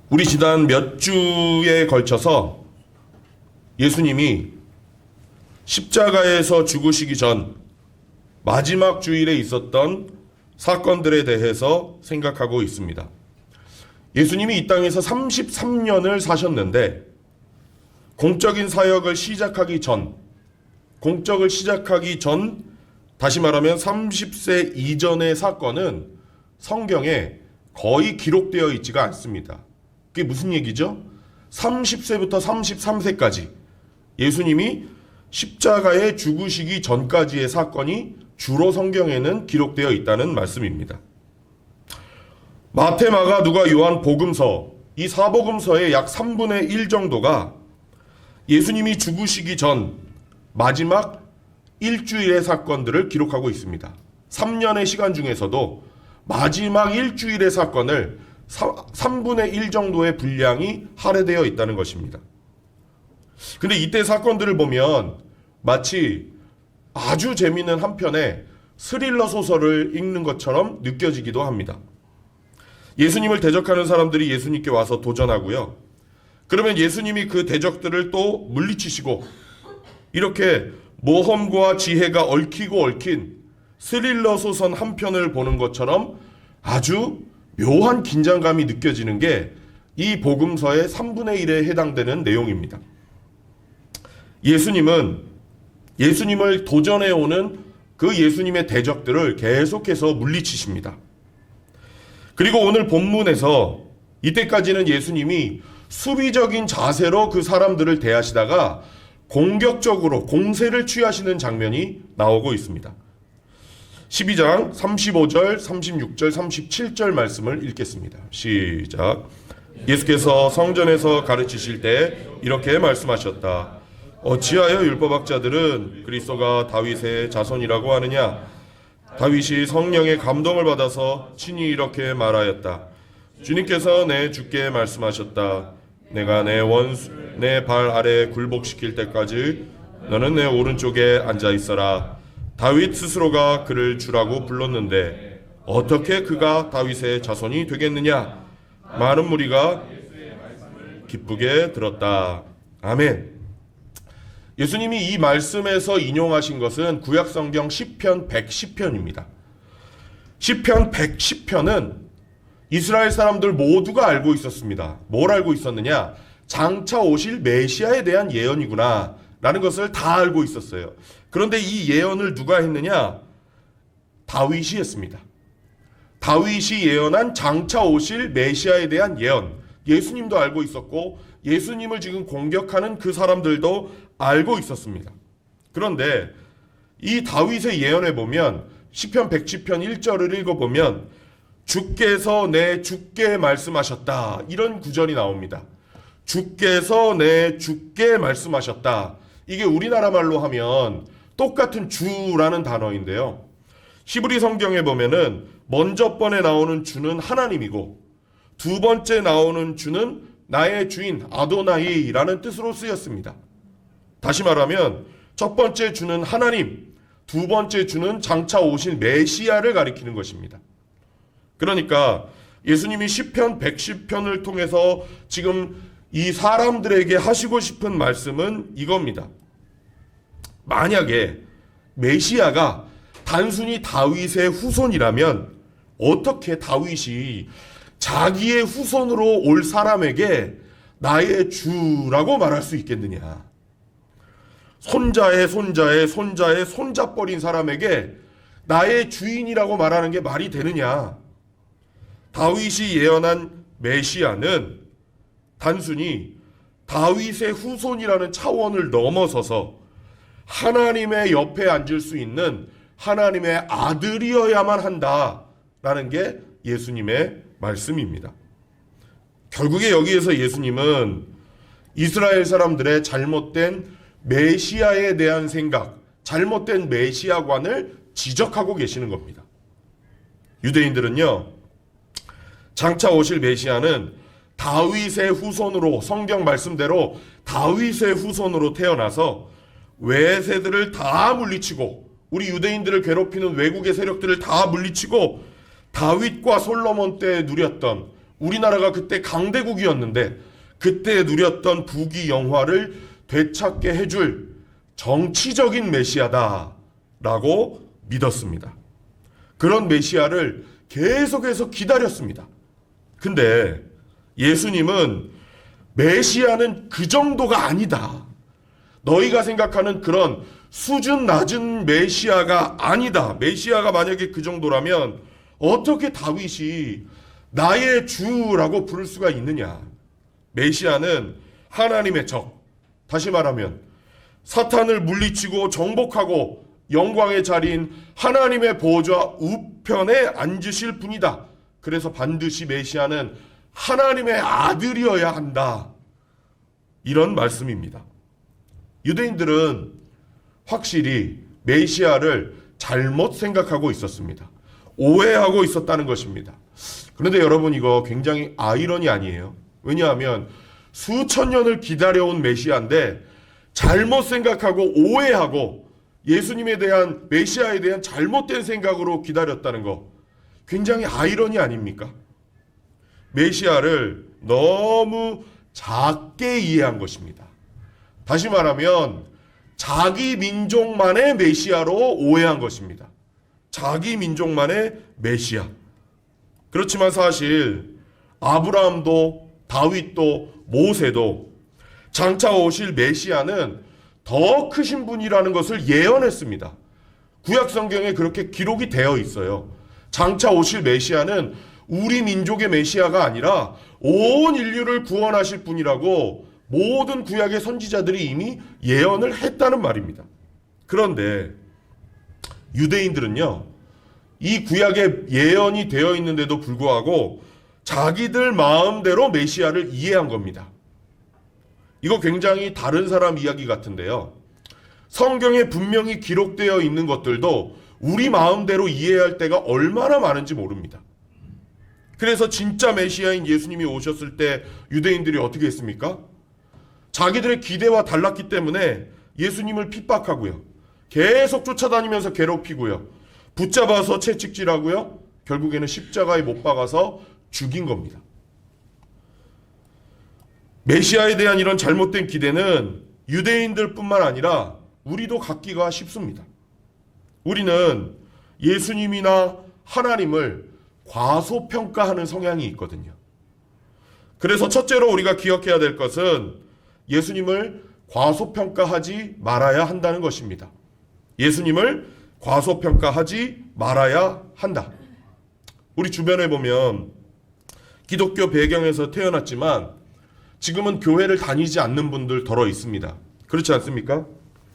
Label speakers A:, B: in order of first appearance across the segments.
A: 우리 지난 몇 주에 걸쳐서 예수님이 십자가에서 죽으시기 전 마지막 주일에 있었던 사건들에 대해서 생각하고 있습니다. 예수님이 이 땅에서 33년을 사셨는데 공적인 사역을 시작하기 전, 다시 말하면 30세 이전의 사건은 성경에 거의 기록되어 있지가 않습니다. 그게 무슨 얘기죠? 30세부터 33세까지 예수님이 십자가에 죽으시기 전까지의 사건이 주로 성경에는 기록되어 있다는 말씀입니다. 마태, 마가, 누가, 요한, 복음서, 이 사복음서의 약 3분의 1 정도가 예수님이 죽으시기 전 마지막 일주일의 사건들을 기록하고 있습니다. 3년의 시간 중에서도 마지막 일주일의 사건을 3분의 1 정도의 분량이 할애되어 있다는 것입니다. 근데 이때 사건들을 보면 마치 아주 재미있는 한 편의 스릴러 소설을 읽는 것처럼 느껴지기도 합니다. 예수님을 대적하는 사람들이 예수님께 와서 도전하고요. 그러면 예수님이 그 대적들을 또 물리치시고 이렇게 모험과 지혜가 얽히고 얽힌 스릴러 소설 한 편을 보는 것처럼 아주 묘한 긴장감이 느껴지는 게 이 복음서의 3분의 1에 해당되는 내용입니다. 예수님을 도전해 오는 그 예수님의 대적들을 계속해서 물리치십니다. 그리고 오늘 본문에서 이때까지는 예수님이 수비적인 자세로 그 사람들을 대하시다가 공격적으로 공세를 취하시는 장면이 나오고 있습니다. 12장 35절, 36절, 37절 말씀을 읽겠습니다. 시작. 예수께서 성전에서 가르치실 때 이렇게 말씀하셨다. 어찌하여 율법학자들은 그리스도가 다윗의 자손이라고 하느냐? 다윗이 성령의 감동을 받아서 친히 이렇게 말하였다. 주님께서 내 주께 말씀하셨다. 내가 내 원수 내 발 아래 굴복시킬 때까지 너는 내 오른쪽에 앉아 있어라. 다윗 스스로가 그를 주라고 불렀는데 어떻게 그가 다윗의 자손이 되겠느냐? 많은 무리가 기쁘게 들었다. 아멘. 예수님이 이 말씀에서 인용하신 것은 구약성경 시편 110편입니다. 시편 110편은 이스라엘 사람들 모두가 알고 있었습니다. 뭘 알고 있었느냐? 장차 오실 메시아에 대한 예언이구나 라는 것을 다 알고 있었어요. 그런데 이 예언을 누가 했느냐? 다윗이 했습니다. 다윗이 예언한 장차 오실 메시아에 대한 예언, 예수님도 알고 있었고 예수님을 지금 공격하는 그 사람들도 알고 있었습니다. 그런데 이 다윗의 예언에 보면 시편 110편 1절을 읽어보면 주께서 내 주께 말씀하셨다, 이런 구절이 나옵니다. 주께서 내 주께 말씀하셨다. 이게 우리나라 말로 하면 똑같은 주라는 단어인데요. 히브리 성경에 보면은 먼저 번에 나오는 주는 하나님이고 두 번째 나오는 주는 나의 주인 아도나이라는 뜻으로 쓰였습니다. 다시 말하면 첫 번째 주는 하나님, 두 번째 주는 장차 오실 메시아를 가리키는 것입니다. 그러니까 예수님이 시편 110편을 통해서 지금 이 사람들에게 하시고 싶은 말씀은 이겁니다. 만약에 메시아가 단순히 다윗의 후손이라면 어떻게 다윗이 자기의 후손으로 올 사람에게 나의 주라고 말할 수 있겠느냐? 손자의 손자의 손자의 손자뻘인 사람에게 나의 주인이라고 말하는 게 말이 되느냐? 다윗이 예언한 메시아는 단순히 다윗의 후손이라는 차원을 넘어서서 하나님의 옆에 앉을 수 있는 하나님의 아들이어야만 한다라는 게 예수님의 말씀입니다. 결국에 여기에서 예수님은 이스라엘 사람들의 잘못된 메시아에 대한 생각, 잘못된 메시아관을 지적하고 계시는 겁니다. 유대인들은요, 장차 오실 메시아는 다윗의 후손으로, 성경 말씀대로 다윗의 후손으로 태어나서 외세들을 다 물리치고 우리 유대인들을 괴롭히는 외국의 세력들을 다 물리치고 다윗과 솔로몬 때 누렸던 우리나라가 그때 강대국이었는데 그때 누렸던 부귀 영화를 되찾게 해줄 정치적인 메시아다라고 믿었습니다. 그런 메시아를 계속해서 기다렸습니다. 근데 예수님은 메시아는 그 정도가 아니다. 너희가 생각하는 그런 수준 낮은 메시아가 아니다. 메시아가 만약에 그 정도라면 어떻게 다윗이 나의 주라고 부를 수가 있느냐. 메시아는 하나님의 적. 다시 말하면 사탄을 물리치고 정복하고 영광의 자리인 하나님의 보좌 우편에 앉으실 분이다. 그래서 반드시 메시아는 하나님의 아들이어야 한다. 이런 말씀입니다. 유대인들은 확실히 메시아를 잘못 생각하고 있었습니다. 오해하고 있었다는 것입니다. 그런데 여러분, 이거 굉장히 아이러니 아니에요? 왜냐하면 수천 년을 기다려온 메시아인데 잘못 생각하고 오해하고 예수님에 대한, 메시아에 대한 잘못된 생각으로 기다렸다는 거 굉장히 아이러니 아닙니까? 메시아를 너무 작게 이해한 것입니다. 다시 말하면 자기 민족만의 메시아로 오해한 것입니다. 자기 민족만의 메시아. 그렇지만 사실 아브라함도 다윗도 모세도 장차 오실 메시아는 더 크신 분이라는 것을 예언했습니다. 구약 성경에 그렇게 기록이 되어 있어요. 장차 오실 메시아는 우리 민족의 메시아가 아니라 온 인류를 구원하실 분이라고 모든 구약의 선지자들이 이미 예언을 했다는 말입니다. 그런데 유대인들은요, 이 구약에 예언이 되어 있는데도 불구하고 자기들 마음대로 메시아를 이해한 겁니다. 이거 굉장히 다른 사람 이야기 같은데요. 성경에 분명히 기록되어 있는 것들도 우리 마음대로 이해할 때가 얼마나 많은지 모릅니다. 그래서 진짜 메시아인 예수님이 오셨을 때 유대인들이 어떻게 했습니까? 자기들의 기대와 달랐기 때문에 예수님을 핍박하고요. 계속 쫓아다니면서 괴롭히고요. 붙잡아서 채찍질하고요. 결국에는 십자가에 못 박아서 죽인 겁니다. 메시아에 대한 이런 잘못된 기대는 유대인들뿐만 아니라 우리도 갖기가 쉽습니다. 우리는 예수님이나 하나님을 과소평가하는 성향이 있거든요. 그래서 첫째로 우리가 기억해야 될 것은 예수님을 과소평가하지 말아야 한다는 것입니다. 예수님을 과소평가하지 말아야 한다. 우리 주변에 보면 기독교 배경에서 태어났지만 지금은 교회를 다니지 않는 분들 더러 있습니다. 그렇지 않습니까?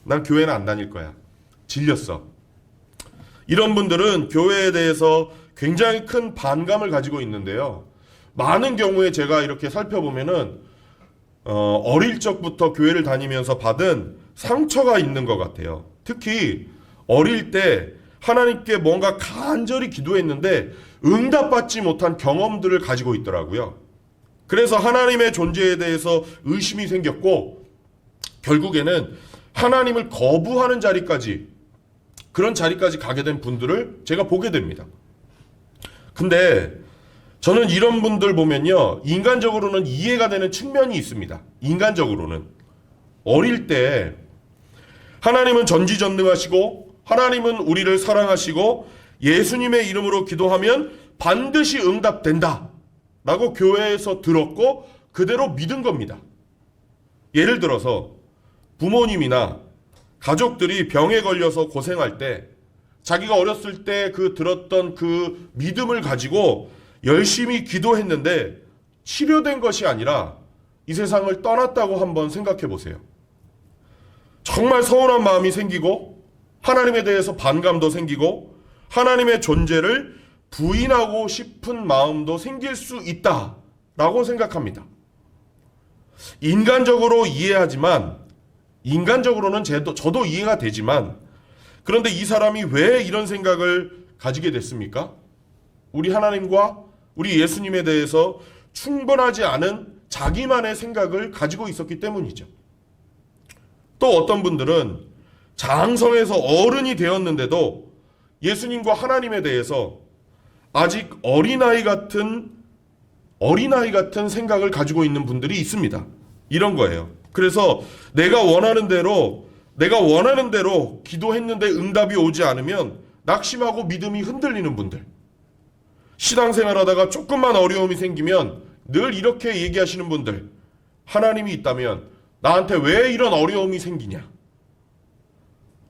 A: 난 교회는 안 다닐 거야. 질렸어. 이런 분들은 교회에 대해서 굉장히 큰 반감을 가지고 있는데요. 많은 경우에 제가 이렇게 살펴보면은 어릴 적부터 교회를 다니면서 받은 상처가 있는 것 같아요. 특히 어릴 때 하나님께 뭔가 간절히 기도했는데 응답받지 못한 경험들을 가지고 있더라고요. 그래서 하나님의 존재에 대해서 의심이 생겼고 결국에는 하나님을 거부하는 자리까지, 그런 자리까지 가게 된 분들을 제가 보게 됩니다. 근데 저는 이런 분들 보면요, 인간적으로는 이해가 되는 측면이 있습니다. 인간적으로는 어릴 때 하나님은 전지전능하시고 하나님은 우리를 사랑하시고 예수님의 이름으로 기도하면 반드시 응답된다 라고 교회에서 들었고 그대로 믿은 겁니다. 예를 들어서 부모님이나 가족들이 병에 걸려서 고생할 때 자기가 어렸을 때 들었던 그 믿음을 가지고 열심히 기도했는데 치료된 것이 아니라 이 세상을 떠났다고 한번 생각해 보세요. 정말 서운한 마음이 생기고 하나님에 대해서 반감도 생기고 하나님의 존재를 부인하고 싶은 마음도 생길 수 있다라고 생각합니다. 인간적으로 이해하지만, 인간적으로는 저도 이해가 되지만, 그런데 이 사람이 왜 이런 생각을 가지게 됐습니까? 우리 하나님과 우리 예수님에 대해서 충분하지 않은 자기만의 생각을 가지고 있었기 때문이죠. 또 어떤 분들은 장성해서 어른이 되었는데도 예수님과 하나님에 대해서 아직 어린아이 같은 어린아이 같은 생각을 가지고 있는 분들이 있습니다. 이런 거예요. 그래서 내가 원하는 대로 기도했는데 응답이 오지 않으면 낙심하고 믿음이 흔들리는 분들, 신앙생활 하다가 조금만 어려움이 생기면 늘 이렇게 얘기하시는 분들, 하나님이 있다면 나한테 왜 이런 어려움이 생기냐?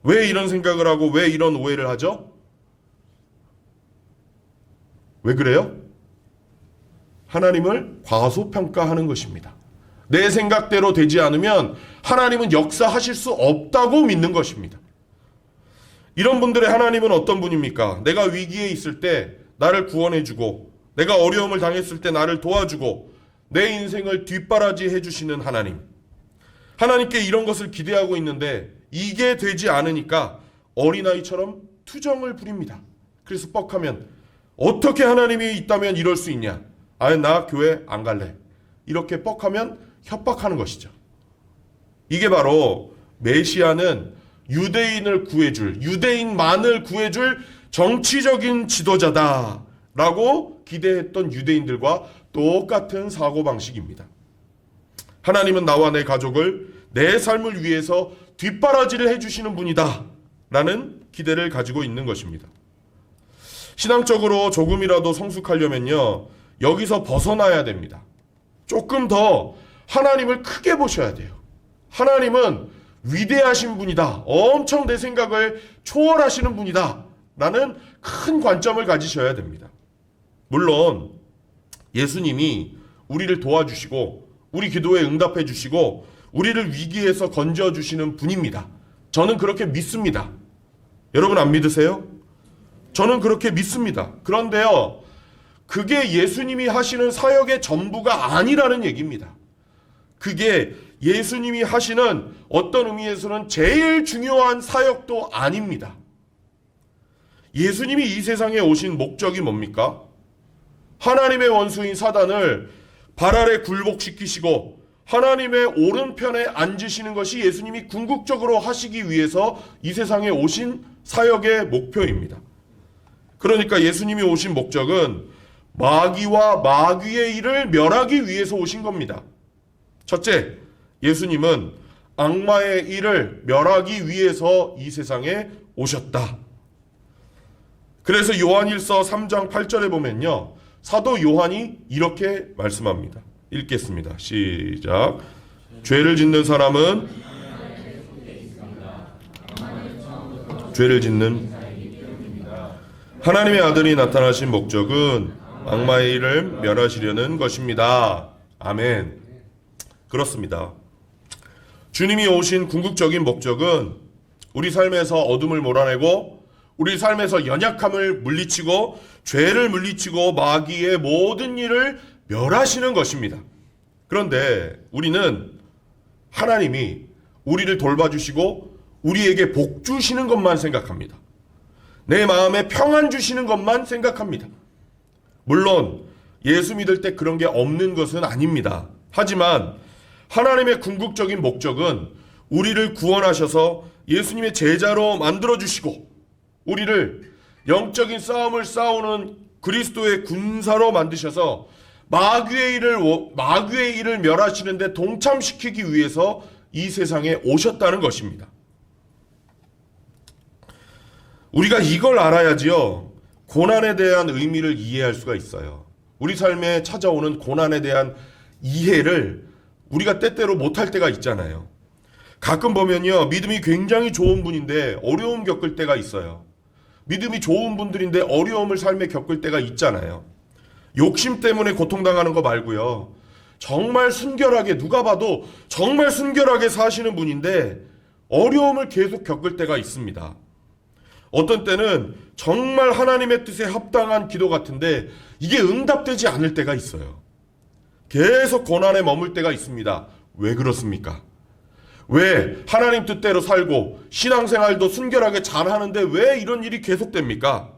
A: 왜 이런 생각을 하고 왜 이런 오해를 하죠? 왜 그래요? 하나님을 과소평가하는 것입니다. 내 생각대로 되지 않으면 하나님은 역사하실 수 없다고 믿는 것입니다. 이런 분들의 하나님은 어떤 분입니까? 내가 위기에 있을 때 나를 구원해주고, 내가 어려움을 당했을 때 나를 도와주고, 내 인생을 뒷바라지 해주시는 하나님. 하나님께 이런 것을 기대하고 있는데 이게 되지 않으니까 어린아이처럼 투정을 부립니다. 그래서 뻑하면 어떻게 하나님이 있다면 이럴 수 있냐? 아예 나 교회 안 갈래. 이렇게 뻑하면 협박하는 것이죠. 이게 바로 메시아는 유대인을 구해줄, 유대인만을 구해줄 정치적인 지도자다라고 기대했던 유대인들과 똑같은 사고방식입니다. 하나님은 나와 내 가족을 내 삶을 위해서 뒷바라지를 해주시는 분이다 라는 기대를 가지고 있는 것입니다. 신앙적으로 조금이라도 성숙하려면요, 여기서 벗어나야 됩니다. 조금 더 하나님을 크게 보셔야 돼요. 하나님은 위대하신 분이다, 엄청 내 생각을 초월하시는 분이다 라는 큰 관점을 가지셔야 됩니다. 물론 예수님이 우리를 도와주시고 우리 기도에 응답해 주시고 우리를 위기에서 건져주시는 분입니다. 저는 그렇게 믿습니다. 여러분 안 믿으세요? 저는 그렇게 믿습니다. 그런데요, 그게 예수님이 하시는 사역의 전부가 아니라는 얘기입니다. 그게 예수님이 하시는 어떤 의미에서는 제일 중요한 사역도 아닙니다. 예수님이 이 세상에 오신 목적이 뭡니까? 하나님의 원수인 사단을 발 아래 굴복시키시고 하나님의 오른편에 앉으시는 것이 예수님이 궁극적으로 하시기 위해서 이 세상에 오신 사역의 목표입니다. 그러니까 예수님이 오신 목적은 마귀와 마귀의 일을 멸하기 위해서 오신 겁니다. 첫째, 예수님은 악마의 일을 멸하기 위해서 이 세상에 오셨다. 그래서 요한일서 3장 8절에 보면요, 사도 요한이 이렇게 말씀합니다. 읽겠습니다. 시작. 죄를 짓는 사람은 죄를 짓는 하나님의 아들이 나타나신 목적은 악마의 일을 멸하시려는 것입니다. 아멘. 그렇습니다. 주님이 오신 궁극적인 목적은 우리 삶에서 어둠을 몰아내고 우리 삶에서 연약함을 물리치고 죄를 물리치고 마귀의 모든 일을 멸하시는 것입니다. 그런데 우리는 하나님이 우리를 돌봐주시고 우리에게 복 주시는 것만 생각합니다. 내 마음에 평안 주시는 것만 생각합니다. 물론 예수 믿을 때 그런 게 없는 것은 아닙니다. 하지만 하나님의 궁극적인 목적은 우리를 구원하셔서 예수님의 제자로 만들어주시고 우리를 영적인 싸움을 싸우는 그리스도의 군사로 만드셔서 마귀의 일을 멸하시는데 동참시키기 위해서 이 세상에 오셨다는 것입니다. 우리가 이걸 알아야지요, 고난에 대한 의미를 이해할 수가 있어요. 우리 삶에 찾아오는 고난에 대한 이해를 우리가 때때로 못할 때가 있잖아요. 가끔 보면요, 믿음이 굉장히 좋은 분인데 어려움 겪을 때가 있어요. 믿음이 좋은 분들인데 어려움을 삶에 겪을 때가 있잖아요. 욕심 때문에 고통당하는 거 말고요, 정말 순결하게, 누가 봐도 정말 순결하게 사시는 분인데 어려움을 계속 겪을 때가 있습니다. 어떤 때는 정말 하나님의 뜻에 합당한 기도 같은데 이게 응답되지 않을 때가 있어요. 계속 고난에 머물 때가 있습니다. 왜 그렇습니까? 왜 하나님 뜻대로 살고 신앙생활도 순결하게 잘하는데 왜 이런 일이 계속됩니까?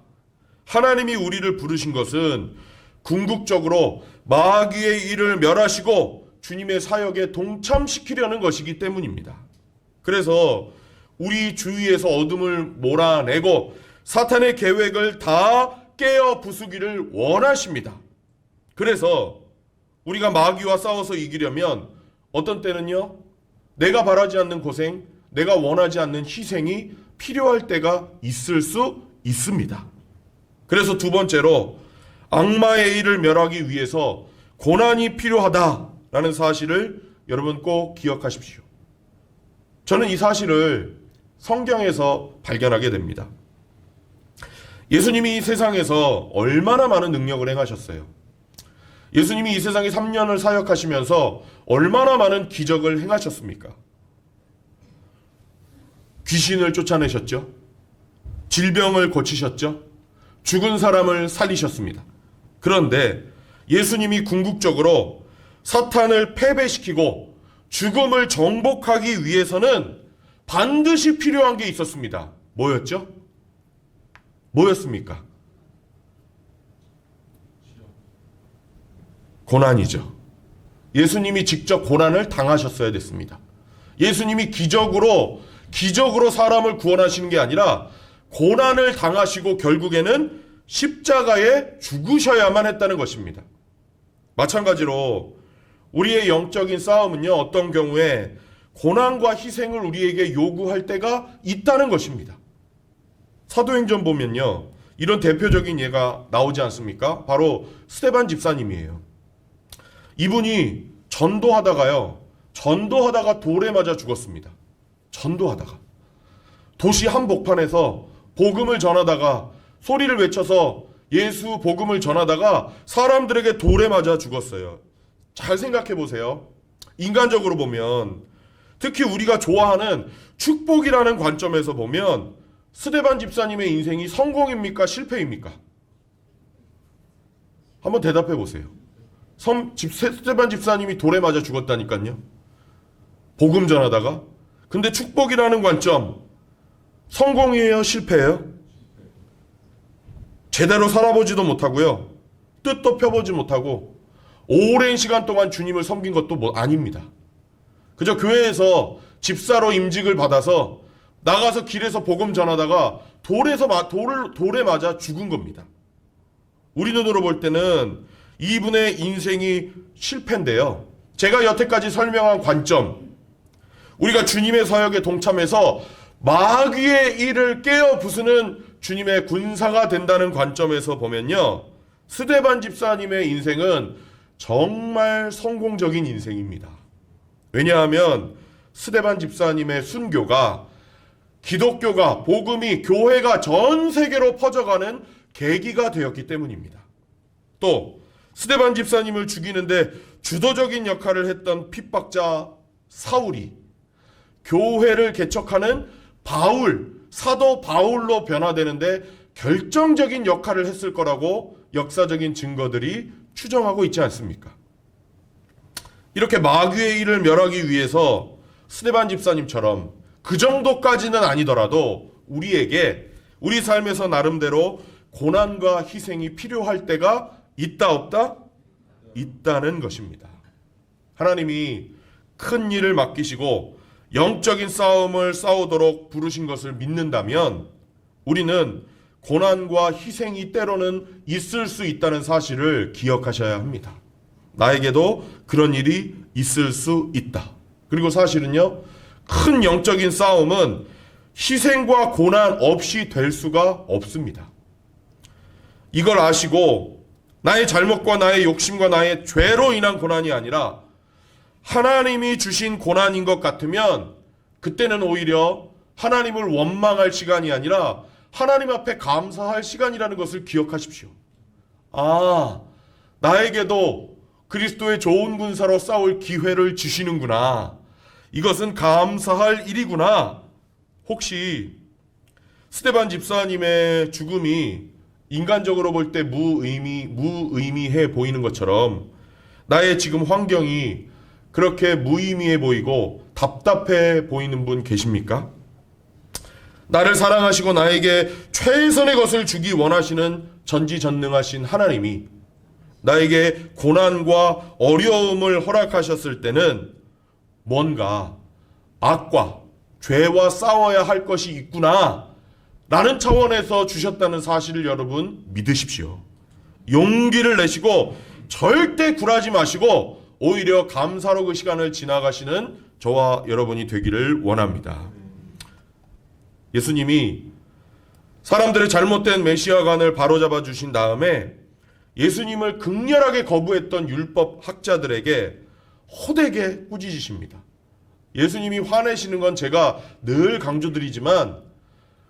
A: 하나님이 우리를 부르신 것은 궁극적으로 마귀의 일을 멸하시고 주님의 사역에 동참시키려는 것이기 때문입니다. 그래서 우리 주위에서 어둠을 몰아내고 사탄의 계획을 다 깨어 부수기를 원하십니다. 그래서 우리가 마귀와 싸워서 이기려면 어떤 때는요, 내가 바라지 않는 고생, 내가 원하지 않는 희생이 필요할 때가 있을 수 있습니다. 그래서 두 번째로 악마의 일을 멸하기 위해서 고난이 필요하다라는 사실을 여러분 꼭 기억하십시오. 저는 이 사실을 성경에서 발견하게 됩니다. 예수님이 이 세상에서 얼마나 많은 능력을 행하셨어요. 예수님이 이 세상에 3년을 사역하시면서 얼마나 많은 기적을 행하셨습니까? 귀신을 쫓아내셨죠. 질병을 고치셨죠. 죽은 사람을 살리셨습니다. 그런데 예수님이 궁극적으로 사탄을 패배시키고 죽음을 정복하기 위해서는 반드시 필요한 게 있었습니다. 뭐였죠? 뭐였습니까? 고난이죠. 예수님이 직접 고난을 당하셨어야 됐습니다. 예수님이 기적으로 사람을 구원하시는 게 아니라 고난을 당하시고 결국에는 십자가에 죽으셔야만 했다는 것입니다. 마찬가지로 우리의 영적인 싸움은요, 어떤 경우에 고난과 희생을 우리에게 요구할 때가 있다는 것입니다. 사도행전 보면요, 이런 대표적인 예가 나오지 않습니까? 바로 스데반 집사님이에요. 이분이 전도하다가 돌에 맞아 죽었습니다. 전도하다가 도시 한복판에서 복음을 전하다가 소리를 외쳐서 예수 복음을 전하다가 사람들에게 돌에 맞아 죽었어요. 잘 생각해 보세요. 인간적으로 보면, 특히 우리가 좋아하는 축복이라는 관점에서 보면 스데반 집사님의 인생이 성공입니까? 실패입니까? 한번 대답해 보세요. 스데반 집사님이 돌에 맞아 죽었다니까요. 복음 전하다가. 근데 축복이라는 관점, 성공이에요? 실패예요? 제대로 살아보지도 못하고요, 뜻도 펴보지 못하고 오랜 시간 동안 주님을 섬긴 것도 아닙니다. 그저 교회에서 집사로 임직을 받아서 나가서 길에서 복음 전하다가 돌에 맞아 죽은 겁니다. 우리 눈으로 볼 때는 이분의 인생이 실패인데요, 제가 여태까지 설명한 관점, 우리가 주님의 사역에 동참해서 마귀의 일을 깨어 부수는 주님의 군사가 된다는 관점에서 보면요, 스데반 집사님의 인생은 정말 성공적인 인생입니다. 왜냐하면 스데반 집사님의 순교가, 기독교가, 복음이, 교회가 전 세계로 퍼져가는 계기가 되었기 때문입니다. 또 스데반 집사님을 죽이는데 주도적인 역할을 했던 핍박자 사울이 교회를 개척하는 사도 바울로 변화되는데 결정적인 역할을 했을 거라고 역사적인 증거들이 추정하고 있지 않습니까? 이렇게 마귀의 일을 멸하기 위해서 스데반 집사님처럼 그 정도까지는 아니더라도 우리에게 우리 삶에서 나름대로 고난과 희생이 필요할 때가 있다 없다? 있다는 것입니다. 하나님이 큰 일을 맡기시고 영적인 싸움을 싸우도록 부르신 것을 믿는다면 우리는 고난과 희생이 때로는 있을 수 있다는 사실을 기억하셔야 합니다. 나에게도 그런 일이 있을 수 있다. 그리고 사실은요, 큰 영적인 싸움은 희생과 고난 없이 될 수가 없습니다. 이걸 아시고 나의 잘못과 나의 욕심과 나의 죄로 인한 고난이 아니라 하나님이 주신 고난인 것 같으면 그때는 오히려 하나님을 원망할 시간이 아니라 하나님 앞에 감사할 시간이라는 것을 기억하십시오. 아, 나에게도 그리스도의 좋은 군사로 싸울 기회를 주시는구나. 이것은 감사할 일이구나. 혹시 스데반 집사님의 죽음이 인간적으로 볼 때 무의미해 보이는 것처럼 나의 지금 환경이 그렇게 무의미해 보이고 답답해 보이는 분 계십니까? 나를 사랑하시고 나에게 최선의 것을 주기 원하시는 전지전능하신 하나님이 나에게 고난과 어려움을 허락하셨을 때는 뭔가 악과 죄와 싸워야 할 것이 있구나 라는 차원에서 주셨다는 사실을 여러분 믿으십시오. 용기를 내시고 절대 굴하지 마시고 오히려 감사로 그 시간을 지나가시는 저와 여러분이 되기를 원합니다. 예수님이 사람들의 잘못된 메시아관을 바로잡아 주신 다음에 예수님을 극렬하게 거부했던 율법 학자들에게 호되게 꾸짖으십니다. 예수님이 화내시는 건 제가 늘 강조드리지만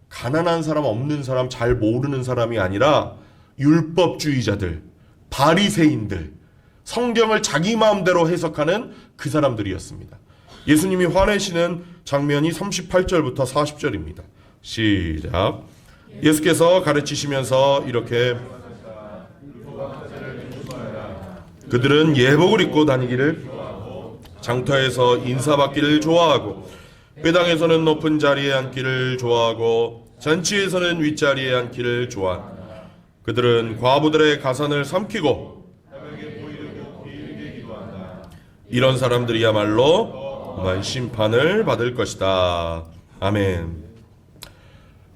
A: 가난한 사람, 없는 사람, 잘 모르는 사람이 아니라 율법주의자들, 바리새인들, 성경을 자기 마음대로 해석하는 그 사람들이었습니다. 예수님이 화내시는 장면이 38절부터 40절입니다. 시작. 예수께서 가르치시면서 이렇게 그들은 예복을 입고 다니기를, 장터에서 인사받기를 좋아하고, 회당에서는 높은 자리에 앉기를 좋아하고, 잔치에서는 윗자리에 앉기를 좋아한다. 그들은 과부들의 가산을 삼키고 이런 사람들이야말로 엄한 심판을 받을 것이다. 아멘.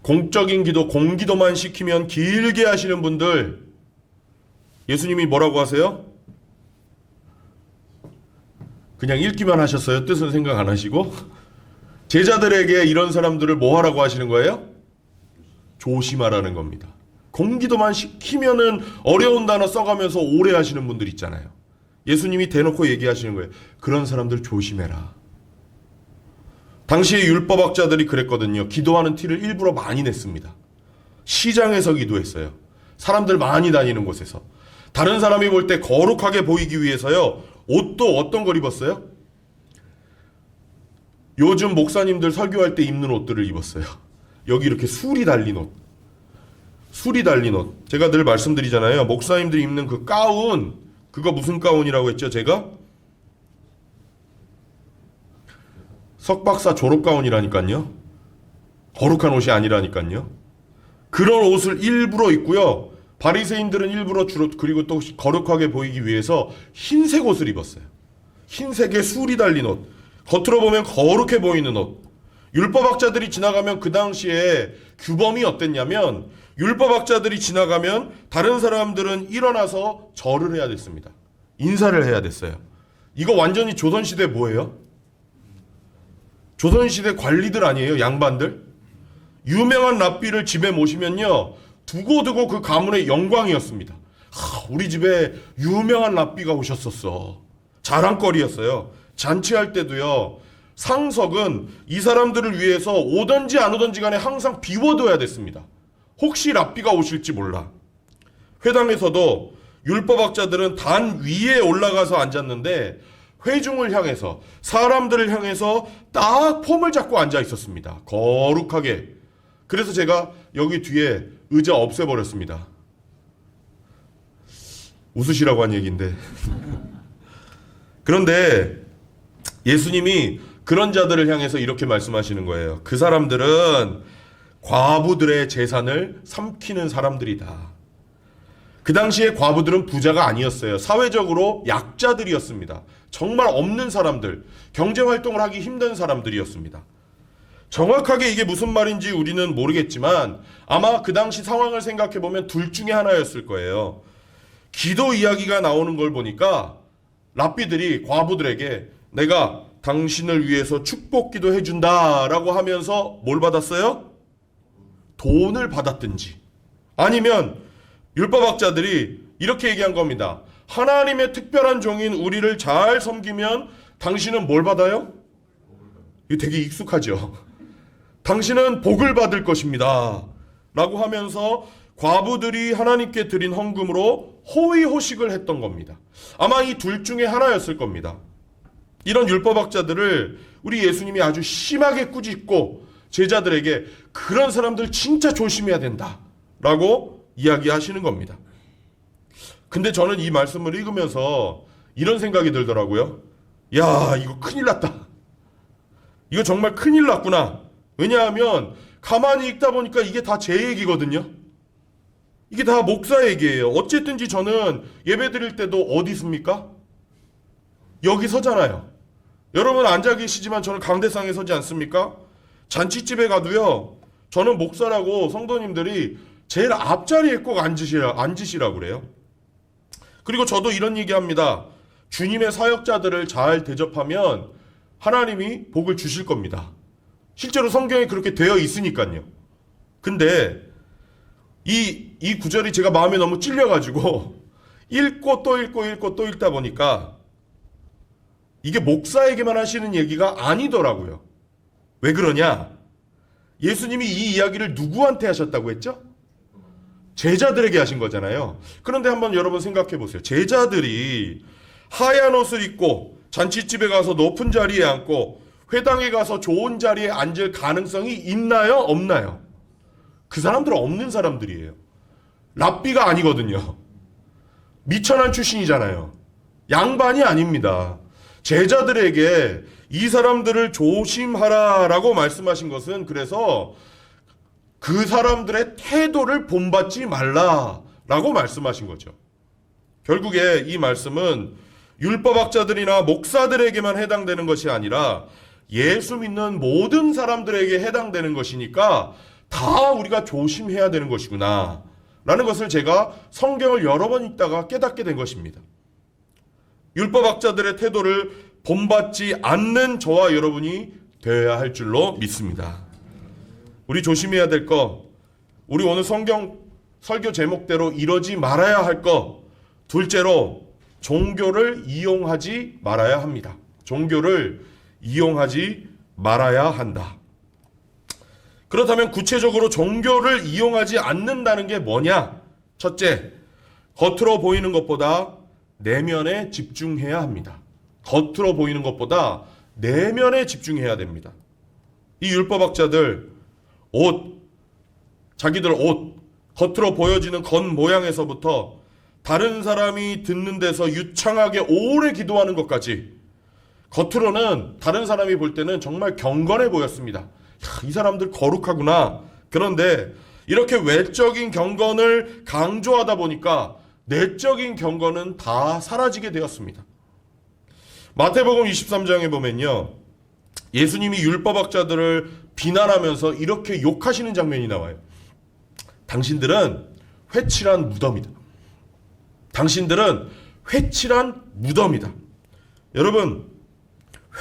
A: 공적인 기도, 공기도만 시키면 길게 하시는 분들, 예수님이 뭐라고 하세요? 그냥 읽기만 하셨어요? 뜻은 생각 안 하시고? 제자들에게 이런 사람들을 뭐 하라고 하시는 거예요? 조심하라는 겁니다. 공기도만 시키면은 어려운 단어 써가면서 오래 하시는 분들 있잖아요. 예수님이 대놓고 얘기하시는 거예요. 그런 사람들 조심해라. 당시의 율법학자들이 그랬거든요. 기도하는 티를 일부러 많이 냈습니다. 시장에서 기도했어요. 사람들 많이 다니는 곳에서. 다른 사람이 볼 때 거룩하게 보이기 위해서요. 옷도 어떤 걸 입었어요? 요즘 목사님들 설교할 때 입는 옷들을 입었어요. 여기 이렇게 술이 달린 옷. 술이 달린 옷. 제가 늘 말씀드리잖아요. 목사님들이 입는 그 가운, 그거 무슨 가운이라고 했죠, 제가? 석박사 졸업 가운이라니까요. 거룩한 옷이 아니라니까요. 그런 옷을 일부러 입고요. 바리새인들은 일부러 주로, 그리고 또 거룩하게 보이기 위해서 흰색 옷을 입었어요. 흰색에 술이 달린 옷. 겉으로 보면 거룩해 보이는 옷. 율법학자들이 지나가면 그 당시에 규범이 어땠냐면, 율법학자들이 지나가면 다른 사람들은 일어나서 절을 해야 됐습니다. 인사를 해야 됐어요. 이거 완전히 조선시대 뭐예요? 조선시대 관리들 아니에요? 양반들? 유명한 랍비를 집에 모시면요, 두고두고 그 가문의 영광이었습니다. 우리 집에 유명한 랍비가 오셨었어. 자랑거리였어요. 잔치할 때도요, 상석은 이 사람들을 위해서 오든지 안 오든지 간에 항상 비워둬야 됐습니다. 혹시 랍비가 오실지 몰라. 회당에서도 율법학자들은 단 위에 올라가서 앉았는데 회중을 향해서, 사람들을 향해서 딱 폼을 잡고 앉아 있었습니다. 거룩하게. 그래서 제가 여기 뒤에 의자 없애버렸습니다. 웃으시라고 한 얘기인데. 그런데 예수님이 그런 자들을 향해서 이렇게 말씀하시는 거예요. 그 사람들은 과부들의 재산을 삼키는 사람들이다. 그 당시에 과부들은 부자가 아니었어요. 사회적으로 약자들이었습니다. 정말 없는 사람들, 경제활동을 하기 힘든 사람들이었습니다. 정확하게 이게 무슨 말인지 우리는 모르겠지만 아마 그 당시 상황을 생각해보면 둘 중에 하나였을 거예요. 기도 이야기가 나오는 걸 보니까 랍비들이 과부들에게 내가 당신을 위해서 축복기도 해준다라고 하면서 뭘 받았어요? 돈을 받았든지, 아니면 율법학자들이 이렇게 얘기한 겁니다. 하나님의 특별한 종인 우리를 잘 섬기면 당신은 뭘 받아요? 이거 되게 익숙하죠. 당신은 복을 받을 것입니다 라고 하면서 과부들이 하나님께 드린 헌금으로 호의호식을 했던 겁니다. 아마 이 둘 중에 하나였을 겁니다. 이런 율법학자들을 우리 예수님이 아주 심하게 꾸짖고 제자들에게 그런 사람들 진짜 조심해야 된다 라고 이야기하시는 겁니다. 근데 저는 이 말씀을 읽으면서 이런 생각이 들더라고요. 야, 이거 큰일 났다. 이거 정말 큰일 났구나. 왜냐하면 가만히 읽다 보니까 이게 다 제 얘기거든요. 이게 다 목사 얘기예요. 어쨌든지 저는 예배 드릴 때도 어디 있습니까? 여기 서잖아요. 여러분 앉아 계시지만 저는 강대상에 서지 않습니까? 잔치집에 가도요, 저는 목사라고 성도님들이 제일 앞자리에 꼭 앉으시라 그래요. 그리고 저도 이런 얘기합니다. 주님의 사역자들을 잘 대접하면 하나님이 복을 주실 겁니다. 실제로 성경에 그렇게 되어 있으니까요. 근데 이 구절이 제가 마음에 너무 찔려가지고 읽고 또 읽고 읽고 또 읽다 보니까 이게 목사에게만 하시는 얘기가 아니더라고요. 왜 그러냐? 예수님이 이 이야기를 누구한테 하셨다고 했죠? 제자들에게 하신 거잖아요. 그런데 한번 여러분 생각해 보세요. 제자들이 하얀 옷을 입고 잔치집에 가서 높은 자리에 앉고 회당에 가서 좋은 자리에 앉을 가능성이 있나요? 없나요? 그 사람들은 없는 사람들이에요. 랍비가 아니거든요. 미천한 출신이잖아요. 양반이 아닙니다. 제자들에게 이 사람들을 조심하라라고 말씀하신 것은 그래서 그 사람들의 태도를 본받지 말라라고 말씀하신 거죠. 결국에 이 말씀은 율법학자들이나 목사들에게만 해당되는 것이 아니라 예수 믿는 모든 사람들에게 해당되는 것이니까 다 우리가 조심해야 되는 것이구나 라는 것을 제가 성경을 여러 번 읽다가 깨닫게 된 것입니다. 율법학자들의 태도를 본받지 않는 저와 여러분이 되어야 할 줄로 믿습니다. 우리 조심해야 될 거, 우리 오늘 성경 설교 제목대로 이러지 말아야 할 거, 둘째로 종교를 이용하지 말아야 합니다. 종교를 이용하지 말아야 한다. 그렇다면 구체적으로 종교를 이용하지 않는다는 게 뭐냐? 첫째, 겉으로 보이는 것보다 내면에 집중해야 합니다. 겉으로 보이는 것보다 내면에 집중해야 됩니다. 이 율법학자들 자기들 옷, 겉으로 보여지는 겉모양에서부터 다른 사람이 듣는 데서 유창하게 오래 기도하는 것까지 겉으로는 다른 사람이 볼 때는 정말 경건해 보였습니다. 이 사람들 거룩하구나. 그런데 이렇게 외적인 경건을 강조하다 보니까 내적인 경건은 다 사라지게 되었습니다. 마태복음 23장에 보면요, 예수님이 율법학자들을 비난하면서 이렇게 욕하시는 장면이 나와요. 당신들은 회칠한 무덤이다. 당신들은 회칠한 무덤이다. 여러분,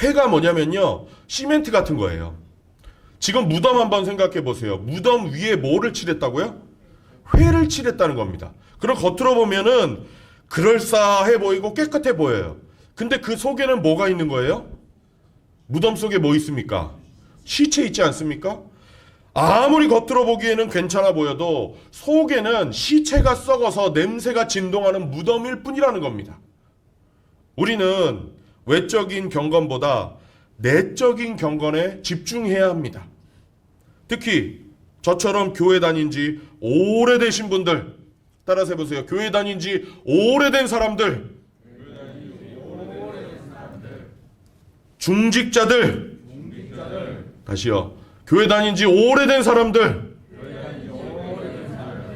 A: 회가 뭐냐면요, 시멘트 같은 거예요. 지금 무덤 한번 생각해 보세요. 무덤 위에 뭐를 칠했다고요? 회를 칠했다는 겁니다. 그럼 겉으로 보면은 그럴싸해 보이고 깨끗해 보여요. 근데 그 속에는 뭐가 있는 거예요? 무덤 속에 뭐 있습니까? 시체 있지 않습니까? 아무리 겉으로 보기에는 괜찮아 보여도 속에는 시체가 썩어서 냄새가 진동하는 무덤일 뿐이라는 겁니다. 우리는 외적인 경건보다 내적인 경건에 집중해야 합니다. 특히 저처럼 교회 다닌 지 오래되신 분들, 따라서 해보세요. 교회 다닌 지 오래된 사람들, 중직자들, 다시요. 교회 다닌 지 오래된 사람들,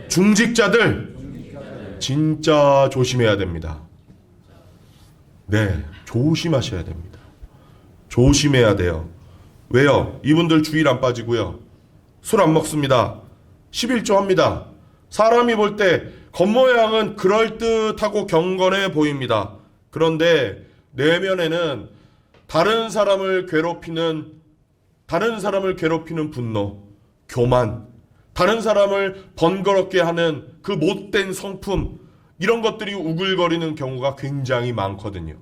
A: 중직자들, 진짜 조심해야 됩니다. 네, 조심하셔야 됩니다. 조심해야 돼요. 왜요? 이분들 주일 안 빠지고요. 술 안 먹습니다. 11조 합니다. 사람이 볼 때 겉모양은 그럴듯하고 경건해 보입니다. 그런데 내면에는 다른 사람을 괴롭히는 분노, 교만, 다른 사람을 번거롭게 하는 그 못된 성품, 이런 것들이 우글거리는 경우가 굉장히 많거든요.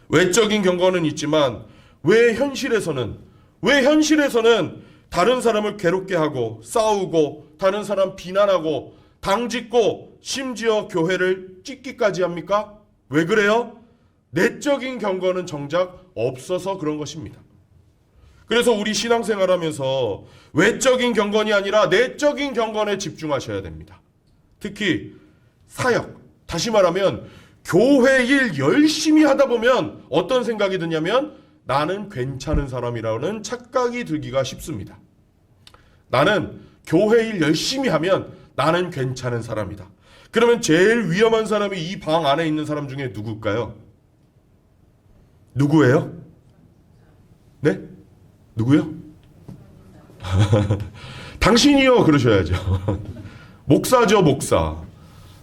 A: 외적인 경건은 있지만 왜 현실에서는 다른 사람을 괴롭게 하고 싸우고 다른 사람 비난하고 당짓고 심지어 교회를 찢기까지 합니까? 왜 그래요? 내적인 경건은 정작 없어서 그런 것입니다. 그래서 우리 신앙생활하면서 외적인 경건이 아니라 내적인 경건에 집중하셔야 됩니다. 특히 사역, 다시 말하면 교회 일 열심히 하다 보면 어떤 생각이 드냐면 나는 괜찮은 사람이라는 착각이 들기가 쉽습니다. 나는 교회 일 열심히 하면 나는 괜찮은 사람이다. 그러면 제일 위험한 사람이 이 방 안에 있는 사람 중에 누굴까요? 누구예요? 네? 누구요? 목사죠, 목사.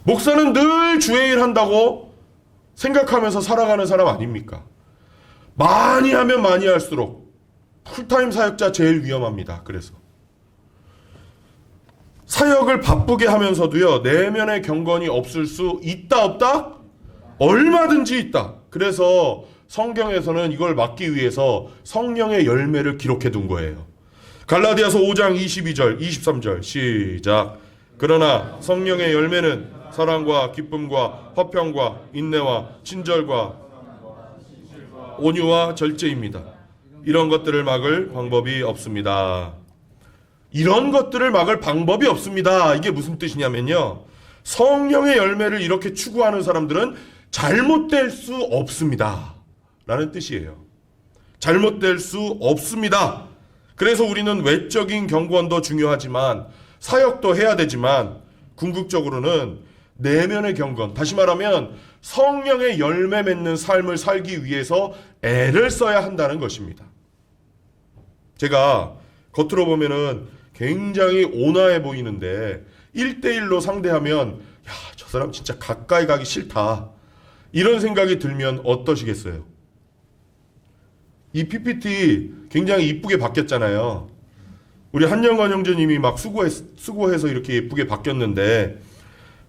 A: 목사는 늘 주의 일 한다고 생각하면서 살아가는 사람 아닙니까? 많이 하면 많이 할수록 풀타임 사역자 제일 위험합니다. 그래서 사역을 바쁘게 하면서도요, 내면의 경건이 없을 수 있다 없다? 얼마든지 있다. 그래서 성경에서는 이걸 막기 위해서 성령의 열매를 기록해 둔 거예요. 갈라디아서 5장 22절 23절 시작. 그러나 성령의 열매는 사랑과 기쁨과 화평과 인내와 친절과 온유와 절제입니다. 이런 것들을 막을 방법이 없습니다. 이런 것들을 막을 방법이 없습니다. 이게 무슨 뜻이냐면요, 성령의 열매를 이렇게 추구하는 사람들은 잘못될 수 없습니다 라는 뜻이에요. 잘못될 수 없습니다. 그래서 우리는 외적인 경건도 중요하지만 사역도 해야 되지만 궁극적으로는 내면의 경건, 다시 말하면 성령의 열매 맺는 삶을 살기 위해서 애를 써야 한다는 것입니다. 제가 겉으로 보면은 굉장히 온화해 보이는데 1대1로 상대하면 야, 저 사람 진짜 가까이 가기 싫다, 이런 생각이 들면 어떠시겠어요? 이 PPT 굉장히 이쁘게 바뀌었잖아요. 우리 한영건 형제님이 막 수고해서 이렇게 예쁘게 바뀌었는데,